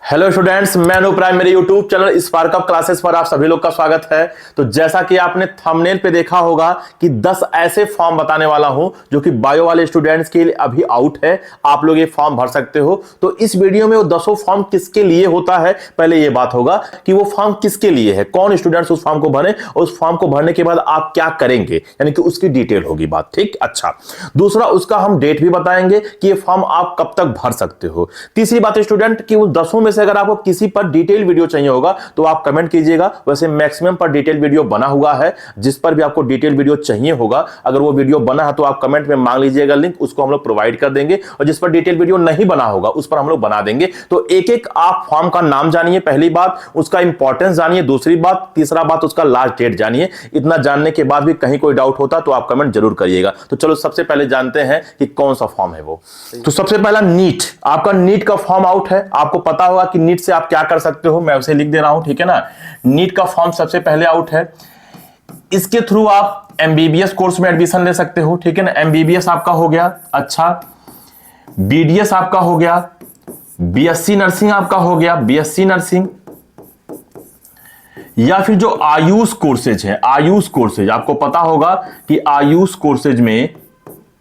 Hello students, मैं अनुप्राय, मेरे YouTube channel spark up classes पर आप सभी लोग का स्वागत है। तो जैसा कि आपने थंबनेल पे देखा होगा कि 10 ऐसे फॉर्म बताने वाला हूं जो कि बायो वाले स्टूडेंट्स के लिए अभी आउट है। आप लोग ये फॉर्म भर सकते हो। तो इस वीडियो में वो 10 फॉर्म किसके लिए होता है, पहले ये बात होगा कि वो फॉर्म किसके लिए है, कौन स्टूडेंट्स उस फॉर्म को भरे और उस फॉर्म को भरने के बाद आप क्या करेंगे, यानी कि उसकी डिटेल होगी बात। ठीक, अच्छा। दूसरा, उसका हम डेट भी बताएंगे कि ये फॉर्म आप कब तक भर सकते हो। तीसरी बात स्टूडेंट कि वो 10 में से अगर आपको किसी पर डिटेल वीडियो चाहिए होगा तो आप कमेंट कीजिएगा। वैसे मैक्सिमम पर डिटेल वीडियो बना हुआ है, जिस पर भी आपको डिटेल वीडियो चाहिए होगा अगर वो वीडियो बना है तो आप कमेंट में मांग लीजिएगा लिंक, उसको हम लोग प्रोवाइड कर देंगे। और जिस पर डिटेल वीडियो नहीं बना होगा उस पर हम लोग बना देंगे। तो एक एक आप फॉर्म का नाम जानिए, पहली बात उसका इंपॉर्टेंस जानिए, दूसरी बात, तीसरा बात उसका लास्ट डेट जानिए। इतना जानने के बाद भी कहीं कोई डाउट होता तो आप कमेंट जरूर करिएगा। तो चलो सबसे पहले जानते हैं कि कौन सा फॉर्म है वो। तो सबसे पहला नीट, आपका नीट का फॉर्म आउट है। आपको पता होगा कि नीट से आप क्या कर सकते हो, मैं उसे लिख दे रहा हूं, ठीक है ना। नीट का फॉर्म सबसे पहले आउट है। इसके थ्रू आप एमबीबीएस कोर्स में एडमिशन ले सकते हो, ठीक है ना। एमबीबीएस आपका हो गया, अच्छा। बीडीएस आपका हो गया, बीएससी नर्सिंग आपका हो गया, बीएससी नर्सिंग, या फिर जो आयुष कोर्सेज है, आयुष कोर्सेज आपको पता होगा कि आयुष कोर्सेज में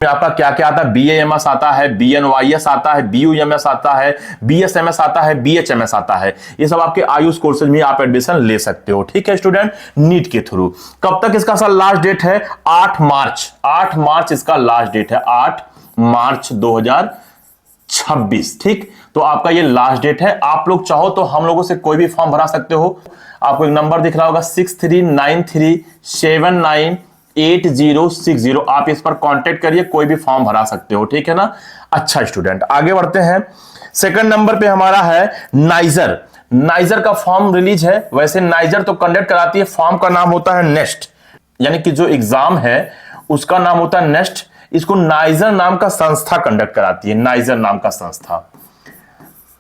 आपका क्या क्या आता है। बीएएमएस आता है, बीएनवाईएस आता है, बीयूएमएस आता है, बीएसएमएस आता है, बीएचएमएस आता है। ये सब आपके आयुष कोर्सेज में आप एडमिशन ले सकते हो, ठीक है स्टूडेंट, नीट के थ्रू। कब तक इसका सर लास्ट डेट है? 8 मार्च, 8 मार्च इसका लास्ट डेट है, 8 मार्च 2026, ठीक। तो आपका ये लास्ट डेट है। आप लोग चाहो तो हम लोगों से कोई भी फॉर्म भरा सकते हो। आपको एक नंबर दिख रहा होगा 6393798060। आप इस पर कांटेक्ट करिए, कोई भी फॉर्म भरा सकते हो, ठीक है ना। अच्छा स्टूडेंट, आगे बढ़ते हैं। सेकंड नंबर पे हमारा है नाइजर। नाइजर का फॉर्म रिलीज है। वैसे नाइजर तो कंडक्ट कराती है, फॉर्म का नाम होता है नेस्ट, यानी कि जो एग्जाम है उसका नाम होता है नेस्ट। इसको नाइजर नाम का संस्था कंडक्ट कराती है। नाइजर नाम का संस्था,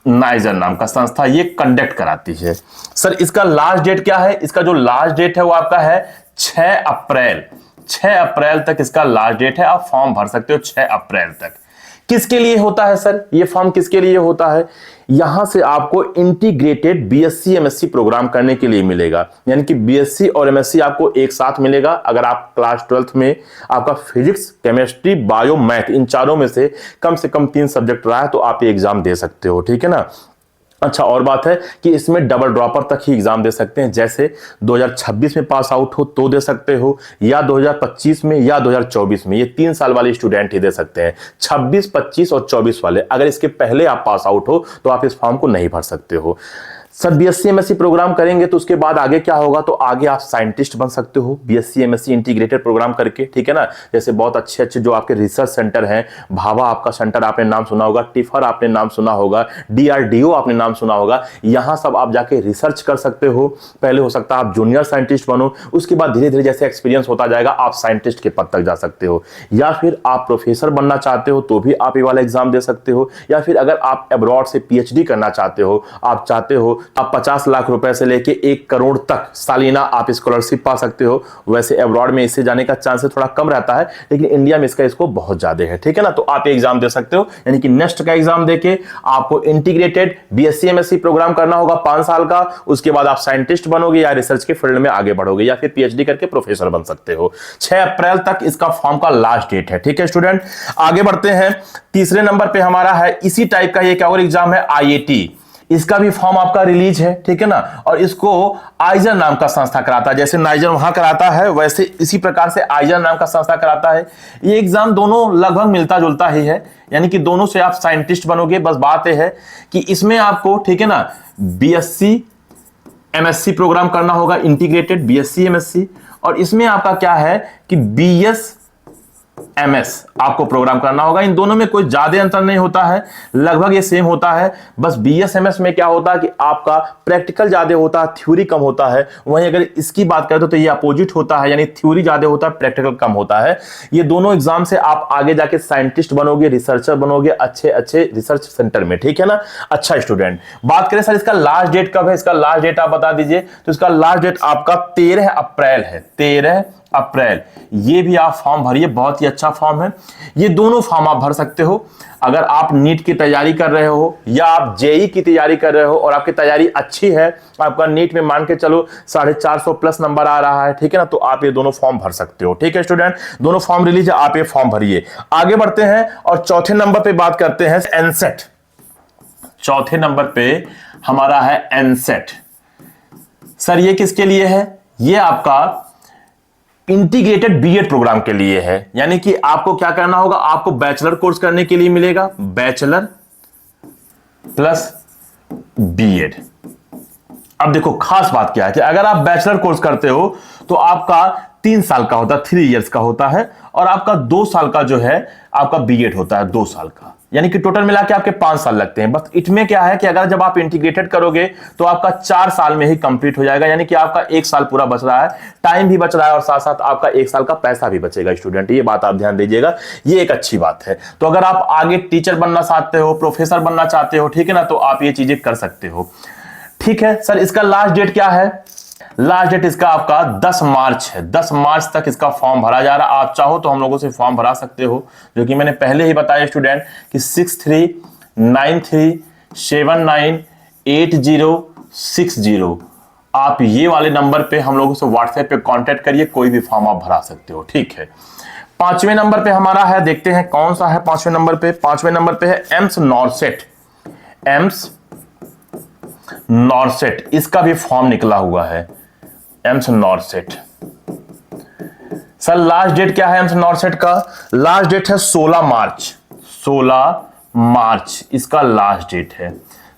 नाइजर नाम का संस्था ये कंडक्ट कराती है। सर इसका लास्ट डेट क्या है? इसका जो लास्ट डेट है वो आपका है 6 अप्रैल। 6 अप्रैल तक इसका लास्ट डेट है। आप फॉर्म भर सकते हो 6 अप्रैल तक। किसके लिए होता है सर ये फॉर्म, किसके लिए होता है? यहां से आपको इंटीग्रेटेड बीएससी एमएससी प्रोग्राम करने के लिए मिलेगा, यानी कि बीएससी और एमएससी आपको एक साथ मिलेगा। अगर आप क्लास 12th में आपका physics, chemistry, bio, math in चारों में से कम 3 सब्जेक्ट रहा है तो आप ये एग्जाम दे सकते हो, ठीक है ना। अच्छा, और बात है कि इसमें डबल ड्रॉपर तक ही एग्जाम दे सकते हैं। जैसे 2026 में पास आउट हो तो दे सकते हो, या 2025 में, या 2024 में। ये 3 साल वाले स्टूडेंट ही दे सकते हैं, 26, 25 और 24 वाले। अगर इसके पहले आप पास आउट हो तो आप इस फॉर्म को नहीं भर सकते हो। सर बीएससी एमएससी प्रोग्राम करेंगे तो उसके बाद आगे क्या होगा? तो आगे आप साइंटिस्ट बन सकते हो बीएससी एमएससी इंटीग्रेटेड प्रोग्राम करके, ठीक है ना। जैसे बहुत अच्छे अच्छे जो आपके रिसर्च सेंटर हैं, भाभा आपका सेंटर आपने नाम सुना होगा, टिफर आपने नाम सुना होगा, डीआरडीओ आपने नाम सुना होगा। यहां सब आप जाके रिसर्च कर सकते हो। पहले हो सकता है आप जूनियर साइंटिस्ट बनो, उसके बाद धीरे धीरे जैसे एक्सपीरियंस होता जाएगा आप साइंटिस्ट के पद तक जा सकते हो। या फिर आप प्रोफेसर बनना चाहते हो तो भी आप ये वाला एग्जाम दे सकते हो। या फिर अगर आप अब्रॉड से पीएचडी करना चाहते हो, आप चाहते हो आप 50 लाख रुपए से लेके 1 करोड़ तक सालाना आप स्कॉलरशिप पा सकते हो। वैसे अब्रॉड में इससे जाने का चांसेस थोड़ा कम रहता है, लेकिन इंडिया में इसका स्कोप बहुत ज्यादा है, ठीक है ना। तो आप ये एग्जाम दे सकते हो, यानी कि नेक्स्ट का एग्जाम देके आपको इंटीग्रेटेड बीएससी एमएससी प्रोग्राम करना होगा 5 साल का। उसके बाद आप साइंटिस्ट बनोगे या रिसर्च के फील्ड में आगे बढ़ोगे, या फिर पीएचडी करके प्रोफेसर बन सकते हो। 6 अप्रैल तक इसका फॉर्म का लास्ट डेट है, ठीक है स्टूडेंट। आगे बढ़ते हैं। तीसरे नंबर पे हमारा है इसी टाइप का एक और एग्जाम है आईआईटी। इसका भी फॉर्म आपका रिलीज है, ठीक है ना। और इसको आइजर नाम का संस्था कराता है। जैसे नाइजर वहां कराता है वैसे इसी प्रकार से आइजर नाम का संस्था कराता है। ये एग्जाम दोनों लगभग मिलता जुलता ही है, यानी कि दोनों से आप साइंटिस्ट बनोगे। बस बात यह है कि इसमें आपको, ठीक है ना, बीएससी एमएससी प्रोग्राम करना होगा, इंटीग्रेटेड बीएससी एमएससी। और इसमें आपका क्या है कि बीएस एमएस आपको प्रोग्राम करना होगा। इन दोनों में कोई ज्यादा अंतर नहीं होता है, लगभग ये सेम होता है। बस बीएसएमएस में क्या होता है कि आपका प्रैक्टिकल ज्यादा होता है, थ्योरी कम होता है। वहीं अगर इसकी बात करें तो ये अपोजिट होता है, यानी थ्योरी ज्यादा होता है, प्रैक्टिकल कम होता है। ये दोनों एग्जाम से आप आगे जाके साइंटिस्ट बनोगे, रिसर्चर बनोगे अच्छे अच्छे रिसर्च सेंटर में, ठीक है ना। अच्छा स्टूडेंट, बात करें सर इसका लास्ट डेट कब है, इसका लास्ट डेट आप बता दीजिए। तो इसका लास्ट डेट आपका 13 अप्रैल है, 13 अप्रैल, ये भी आप फॉर्म भरिए, बहुत ही अच्छा फॉर्म है। ये दोनों फॉर्म आप भर सकते हो अगर आप नीट की तैयारी कर रहे हो या आप जेई की तैयारी कर रहे हो और आपकी तैयारी अच्छी है, आपका नीट में मान के चलो 450 प्लस नंबर आ रहा है, ठीक है ना, तो आप ये दोनों फॉर्म भर सकते हो। ठीक है स्टूडेंट, दोनों फॉर्म रिलीज है, आप ये फॉर्म भरिए। आगे बढ़ते हैं और चौथे नंबर पे बात करते हैं एनसेट। चौथे नंबर पे हमारा है एनसेट। सर ये किसके लिए है? ये आपका इंटीग्रेटेड बीएड प्रोग्राम के लिए है, यानी कि आपको क्या करना होगा, आपको बैचलर कोर्स करने के लिए मिलेगा बैचलर प्लस बीएड। अब देखो खास बात क्या है कि अगर आप बैचलर कोर्स करते हो तो आपका 3 साल का होता है, 3 इयर्स का होता है, और आपका 2 साल का जो है आपका बीएड होता है 2 साल का, यानी कि टोटल मिला के आपके 5 साल लगते हैं। बस इसमें क्या है कि अगर जब आप इंटीग्रेटेड करोगे तो आपका 4 साल में ही कंप्लीट हो जाएगा, यानी कि आपका 1 साल पूरा बच रहा है, टाइम भी बच रहा है और साथ साथ आपका 1 साल का पैसा भी बचेगा स्टूडेंट, ये बात आप ध्यान दीजिएगा, ये एक अच्छी बात है। तो अगर आप आगे टीचर बनना चाहते हो, प्रोफेसर बनना चाहते हो, ठीक है ना, तो आप ये चीजें कर सकते हो। ठीक है सर, इसका लास्ट डेट क्या है? लास्ट डेट इसका आपका 10 मार्च है। 10 मार्च तक इसका फॉर्म भरा जा रहा है। आप चाहो तो हम लोगों से फॉर्म भरा सकते हो, जो कि मैंने पहले ही बताया स्टूडेंट कि 6393798060, आप ये वाले नंबर पे हम लोगों से व्हाट्सएप पे कांटेक्ट करिए, कोई भी फॉर्म आप भरा सकते हो। ठीक है, 5वें नंबर पे हमारा है, देखते हैं कौन सा है 5वें नंबर पे। 5वें नंबर पे है एम्स नॉर्सेट। एम्स नॉर्सेट, इसका भी फॉर्म निकला हुआ है, AIIMS NORCET. Sir last date क्या है एम्स नॉर्सेट का? लास्ट डेट है 16 मार्च। 16 मार्च इसका लास्ट डेट है।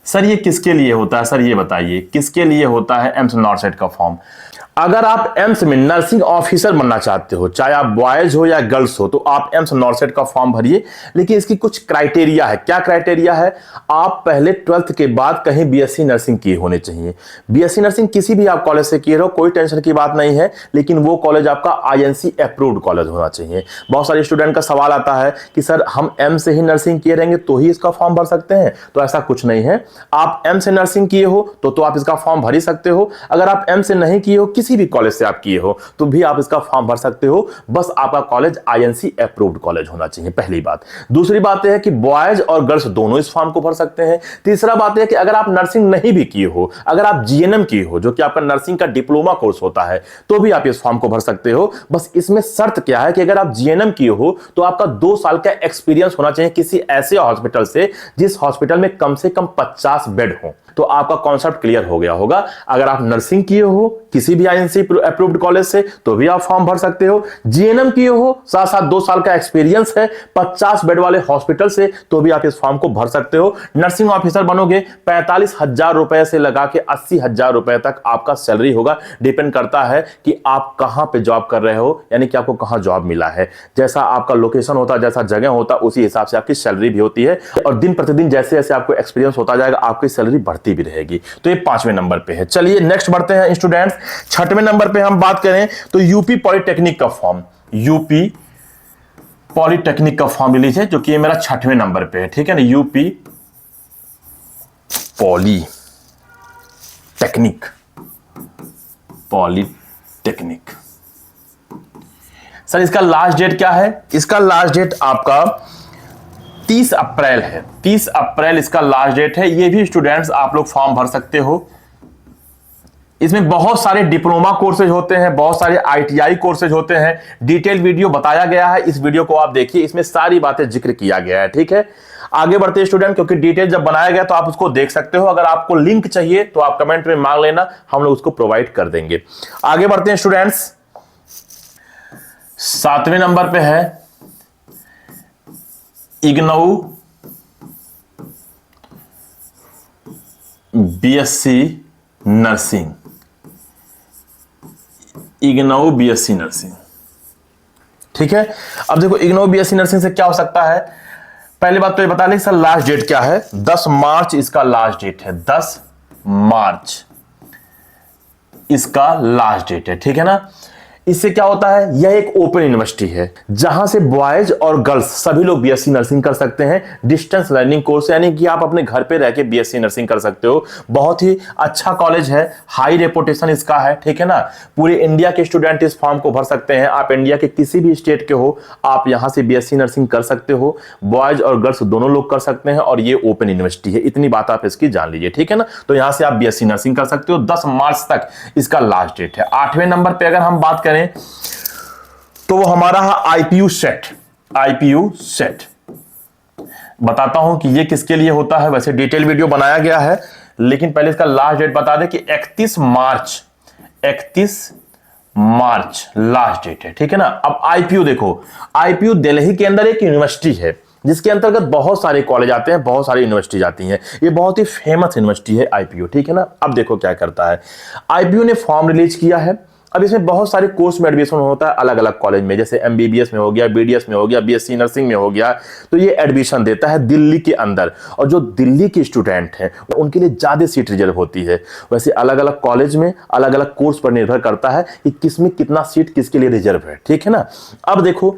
सर ये किसके लिए होता है? सर ये बताइए किसके लिए होता है एम्स नॉर्सेट का फॉर्म? अगर आप एम्स में नर्सिंग ऑफिसर बनना चाहते हो, चाहे आप बॉयज हो या गर्ल्स हो, तो आप एम्स नॉर्सेट का फॉर्म भरिए। लेकिन इसकी कुछ क्राइटेरिया है। क्या क्राइटेरिया है? आप पहले 12th के बाद कहीं बीएससी नर्सिंग किए होने चाहिए। बीएससी नर्सिंग किसी भी आप कॉलेज से किए हो, कोई टेंशन की बात नहीं है, लेकिन वो कॉलेज आपका आईएनसी अप्रूव्ड कॉलेज होना चाहिए। बहुत सारे स्टूडेंट का सवाल आता है कि सर हम एम्स से ही नर्सिंग किए रहेंगे तो ही इसका फॉर्म भर सकते हैं, तो ऐसा कुछ नहीं है। आप एम्स से नर्सिंग किए हो तो आप इसका फॉर्म भर ही सकते हो। अगर आप एम्स से नहीं किए हो, किसी भी कॉलेज से आप किए हो, तो भी आप इसका फॉर्म भर सकते हो। बस आपका कॉलेज आईएनसी अप्रूव्ड कॉलेज होना चाहिए, पहली बात। दूसरी बात यह है कि बॉयज और गर्ल्स दोनों इस फॉर्म को भर सकते हैं। तीसरा बात यह है कि अगर आप नर्सिंग नहीं भी किए हो, अगर आप जीएनएम किए हो, जो कि आपका नर्सिंग का डिप्लोमा कोर्स होता है, तो भी आप इस फॉर्म को भर सकते हो। बस इसमें शर्त क्या है कि अगर आप जीएनएम किए हो तो आपका 2 साल का एक्सपीरियंस होना चाहिए किसी ऐसे हॉस्पिटल से जिस हॉस्पिटल में कम से कम 50 बेड हो। तो आपका कॉन्सेप्ट क्लियर हो गया होगा। अगर आप नर्सिंग किए हो किसी भी आईएनसी अप्रूव्ड कॉलेज से, तो भी आप फॉर्म भर सकते हो। जीएनएम किए हो, साथ साथ 2 साल का एक्सपीरियंस है 50 बेड वाले हॉस्पिटल से, तो भी आप इस फॉर्म को भर सकते हो। नर्सिंग ऑफिसर बनोगे, 45,000 रुपए से लगा के 80,000 रुपए तक आपका सैलरी होगा। डिपेंड करता है कि आप कहां पे जॉब कर रहे हो, यानी कि आपको कहां जॉब मिला है। जैसा आपका लोकेशन होता है, जैसा जगह होता है, उसी हिसाब से आपकी सैलरी भी होती है। और दिन प्रतिदिन जैसे जैसे आपको एक्सपीरियंस होता जाएगा, आपकी सैलरी बढ़ती भी रहेगी। तो ये 5वें नंबर पे है। चलिए नेक्स्ट बढ़ते हैं स्टूडेंट्स। 6वें नंबर पे हम बात करें तो यूपी पॉलिटेक्निक का फॉर्म। यूपी पॉलिटेक्निक का फॉर्म रिलीज है, जो कि ये मेरा 6वें नंबर पे है। ठीक है ना, यूपी पॉलिटेक्निक। पॉलिटेक्निक सर इसका लास्ट डेट क्या है? इसका लास्ट डेट आपका 30 अप्रैल है। 30 अप्रैल इसका लास्ट डेट है। ये भी स्टूडेंट्स आप लोग फॉर्म भर सकते हो। इसमें बहुत सारे डिप्लोमा कोर्सेज होते हैं, बहुत सारे आईटीआई कोर्सेज होते हैं। डिटेल वीडियो बताया गया है, इस वीडियो को आप देखिए, इसमें सारी बातें जिक्र किया गया है। ठीक है, आगे बढ़ते हैं स्टूडेंट, क्योंकि डिटेल जब बनाया गया तो आप उसको देख सकते हो। अगर आपको लिंक चाहिए तो आप कमेंट में मांग लेना, हम लोग उसको प्रोवाइड कर देंगे। आगे बढ़ते हैं स्टूडेंट्स। 7वें नंबर पे है इग्नऊ बीएससी नर्सिंग। इग्नऊ बीएससी नर्सिंग, ठीक है। अब देखो इग्नऊ बीएससी नर्सिंग से क्या हो सकता है। पहली बात तो ये बता दें सर लास्ट डेट क्या है। 10 मार्च इसका लास्ट डेट है। 10 मार्च इसका लास्ट डेट है, ठीक है ना। इससे क्या होता है, यह एक ओपन यूनिवर्सिटी है जहां से बॉयज और गर्ल्स सभी लोग बीएससी नर्सिंग कर सकते हैं। डिस्टेंस लर्निंग कोर्स, यानी कि आप अपने घर पे रह के बीएससी नर्सिंग कर सकते हो। बहुत ही अच्छा कॉलेज है, हाई रेपुटेशन इसका है, ठीक है ना। पूरे इंडिया के स्टूडेंट इस फॉर्म को भर सकते हैं। आप इंडिया के किसी भी स्टेट के हो, आप यहां से बीएससी नर्सिंग कर सकते हो। बॉयज और गर्ल्स दोनों लोग कर सकते हैं और ये ओपन यूनिवर्सिटी है, इतनी बात आप इसकी जान लीजिए, ठीक है ना। तो यहां से आप बीएससी नर्सिंग कर सकते हो। 10 मार्च तक इसका लास्ट डेट है। 8वें नंबर पे अगर हम बात करें तो वो हमारा है आईपीयू सेट। आईपीयू सेट बताता हूं कि ये किसके लिए होता है। वैसे डिटेल वीडियो बनाया गया है, लेकिन पहले इसका लास्ट डेट बता दें कि 31 मार्च लास्ट डेट है, ठीक है ना। अब आईपीयू देखो, आईपीयू दिल्ली के अंदर एक यूनिवर्सिटी है जिसके अंतर्गत बहुत सारे कॉलेज आते हैं, बहुत सारी यूनिवर्सिटी आती हैं। ये बहुत ही फेमस यूनिवर्सिटी है आईपीयू, ठीक है ना। अब देखो क्या करता है, आईपीयू ने फॉर्म रिलीज किया है। अब इसमें बहुत सारे कोर्स में एडमिशन होता है अलग अलग कॉलेज में, जैसे एमबीबीएस में हो गया, बीडीएस में हो गया, बीएससी नर्सिंग में हो गया। तो ये एडमिशन देता है दिल्ली के अंदर, और जो दिल्ली के स्टूडेंट हैं उनके लिए ज्यादा सीट रिजर्व होती है। वैसे अलग अलग कॉलेज में अलग अलग कोर्स पर निर्भर करता है कि किसमें कितना सीट किसके लिए रिजर्व है, ठीक है ना। अब देखो,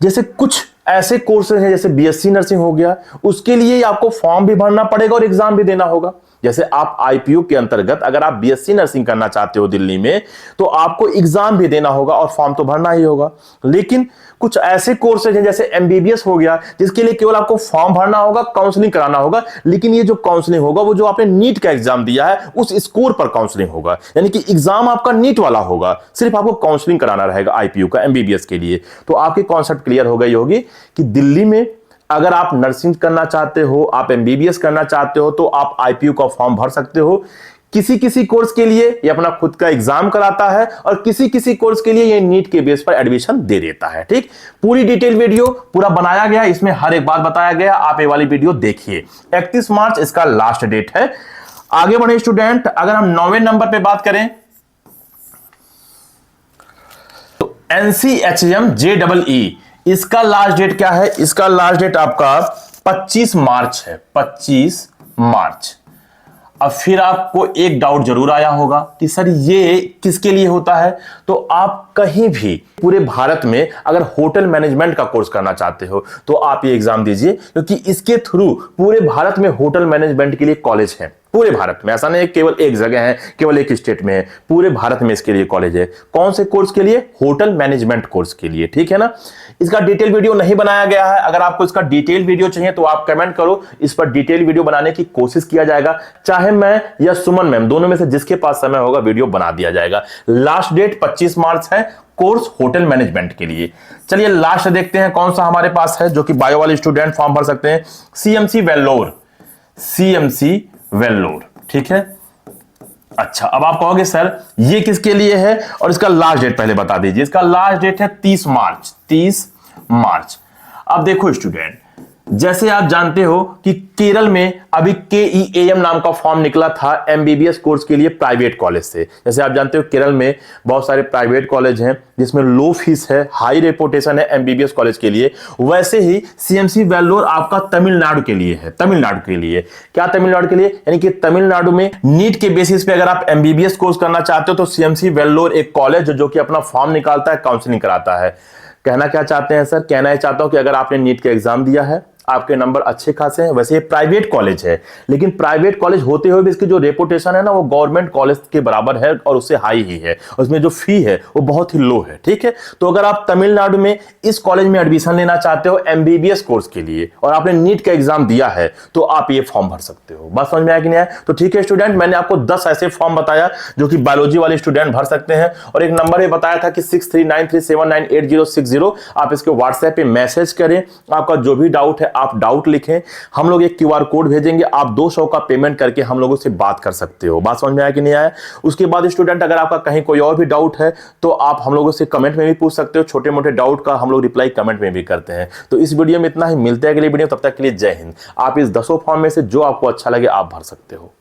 जैसे कुछ ऐसे कोर्सेज हैं जैसे बीएससी नर्सिंग हो गया, उसके लिए आपको फॉर्म भी भरना पड़ेगा और एग्जाम भी देना होगा। जैसे आप आईपीयू के अंतर्गत अगर आप बीएससी नर्सिंग करना चाहते हो दिल्ली में, तो आपको एग्जाम भी देना होगा और फॉर्म तो भरना ही होगा। लेकिन कुछ ऐसे कोर्सेज हैं जैसे एमबीबीएस हो गया, जिसके लिए केवल आपको फॉर्म भरना होगा, काउंसलिंग कराना होगा। लेकिन ये जो काउंसलिंग होगा वो जो आपने नीट का एग्जाम दिया है उस स्कोर पर काउंसलिंग होगा, यानी कि एग्जाम आपका नीट वाला होगा, सिर्फ आपको काउंसलिंग कराना रहेगा आईपीयू का एमबीबीएस के लिए। तो आपकी कॉन्सेप्ट क्लियर हो गई होगी कि दिल्ली में अगर आप नर्सिंग करना चाहते हो, आप एमबीबीएस करना चाहते हो, तो आप आईपीयू का फॉर्म भर सकते हो। किसी किसी कोर्स के लिए ये अपना खुद का एग्जाम कराता है और किसी किसी कोर्स के लिए ये नीट के बेस पर एडमिशन दे देता है, ठीक। पूरी डिटेल वीडियो पूरा बनाया गया, इसमें हर एक बात बताया गया, आप ये वाली वीडियो देखिए। 31 मार्च इसका लास्ट डेट है। आगे बढ़े स्टूडेंट, अगर हम 9वें नंबर पे बात करें तो एनसीएचएम जेईई, इसका लास्ट डेट क्या है? इसका लास्ट डेट आपका 25 मार्च है, 25 मार्च। अब फिर आपको एक डाउट जरूर आया होगा कि सर ये किसके लिए होता है? तो आप कहीं भी पूरे भारत में अगर होटल मैनेजमेंट का कोर्स करना चाहते हो तो आप ये एग्जाम दीजिए, क्योंकि इसके थ्रू पूरे भारत में होटल मैनेजमेंट के लिए कॉलेज है। पूरे भारत में, ऐसा नहीं केवल एक जगह है, केवल एक स्टेट में है, पूरे भारत में इसके लिए कॉलेज है। कौन से कोर्स के लिए? होटल मैनेजमेंट कोर्स के लिए, ठीक है ना। इसका डिटेल वीडियो नहीं बनाया गया है, अगर आपको इसका डिटेल वीडियो चाहिए तो आप कमेंट करो, इस पर डिटेल वीडियो बनाने की कोशिश किया जाएगा। चाहे मैं या सुमन मैम, दोनों में से जिसके पास समय होगा वीडियो बना दिया जाएगा। लास्ट डेट 25 मार्च है कोर्स होटल मैनेजमेंट के लिए। चलिए लास्ट देखते हैं कौन सा हमारे पास है जो कि बायो वाले स्टूडेंट फॉर्म भर सकते हैं। सीएमसी वेल्लोर, सीएमसी वेल्लोर, ठीक है। अच्छा, अब आप कहोगे सर ये किसके लिए है और इसका लास्ट डेट पहले बता दीजिए। इसका लास्ट डेट है 30 मार्च, 30 मार्च। अब देखो स्टूडेंट, जैसे आप जानते हो कि केरल में अभी केईएएम नाम का फॉर्म निकला था एमबीबीएस कोर्स के लिए प्राइवेट कॉलेज से। जैसे आप जानते हो केरल में बहुत सारे प्राइवेट कॉलेज हैं जिसमें लो फीस है, हाई रेपुटेशन है एमबीबीएस कॉलेज के लिए। वैसे ही सीएमसी वेल्लोर आपका तमिलनाडु के लिए है। तमिलनाडु के लिए क्या? तमिलनाडु के लिए, यानी कि तमिलनाडु में नीट के बेसिस पे अगर आप एमबीबीएस कोर्स करना चाहते हो तो सीएमसी वेल्लोर एक कॉलेज जो कि अपना फॉर्म निकालता है, काउंसलिंग कराता है। कहना क्या चाहते हैं सर? कहना है चाहता हूं कि अगर आपने नीट का एग्जाम दिया है, आपके नंबर अच्छे खासे हैं। वैसे ये प्राइवेट कॉलेज है, लेकिन प्राइवेट कॉलेज होते हुए भी इसकी जो रेपुटेशन है ना वो गवर्नमेंट कॉलेज के बराबर है और उससे हाई ही है। उसमें जो फी है वो बहुत ही लो है, ठीक है। तो अगर आप तमिलनाडु में इस कॉलेज में एडमिशन लेना चाहते हो एमबीबीएस कोर्स के लिए और आपने नीट का एग्जाम दिया है तो आप ये फॉर्म भर सकते हो। बात समझ में आया कि नहीं आया? तो ठीक है स्टूडेंट, मैंने आपको 10 ऐसे फॉर्म बताया जो कि बायोलॉजी वाले स्टूडेंट भर सकते हैं, और एक नंबर भी बताया था कि 6393798060। आप इसके व्हाट्सएप पे मैसेज करें, आपका जो भी डाउट है आप डाउट लिखें, हम लोग एक क्यूआर कोड भेजेंगे, आप 200 का पेमेंट करके हम लोगों से बात कर सकते हो। बात समझ में आया कि नहीं आया? उसके बाद स्टूडेंट अगर आपका कहीं कोई और भी डाउट है तो आप हम लोगों से कमेंट में भी पूछ सकते हो। छोटे मोटे डाउट का हम लोग रिप्लाई कमेंट में भी करते हैं। तो इस वीडियो में इतना ही, मिलते हैं अगले वीडियो, तब तक के लिए जय हिंद। आप इस 10 फॉर्म में से जो आपको अच्छा लगे आप भर सकते हो।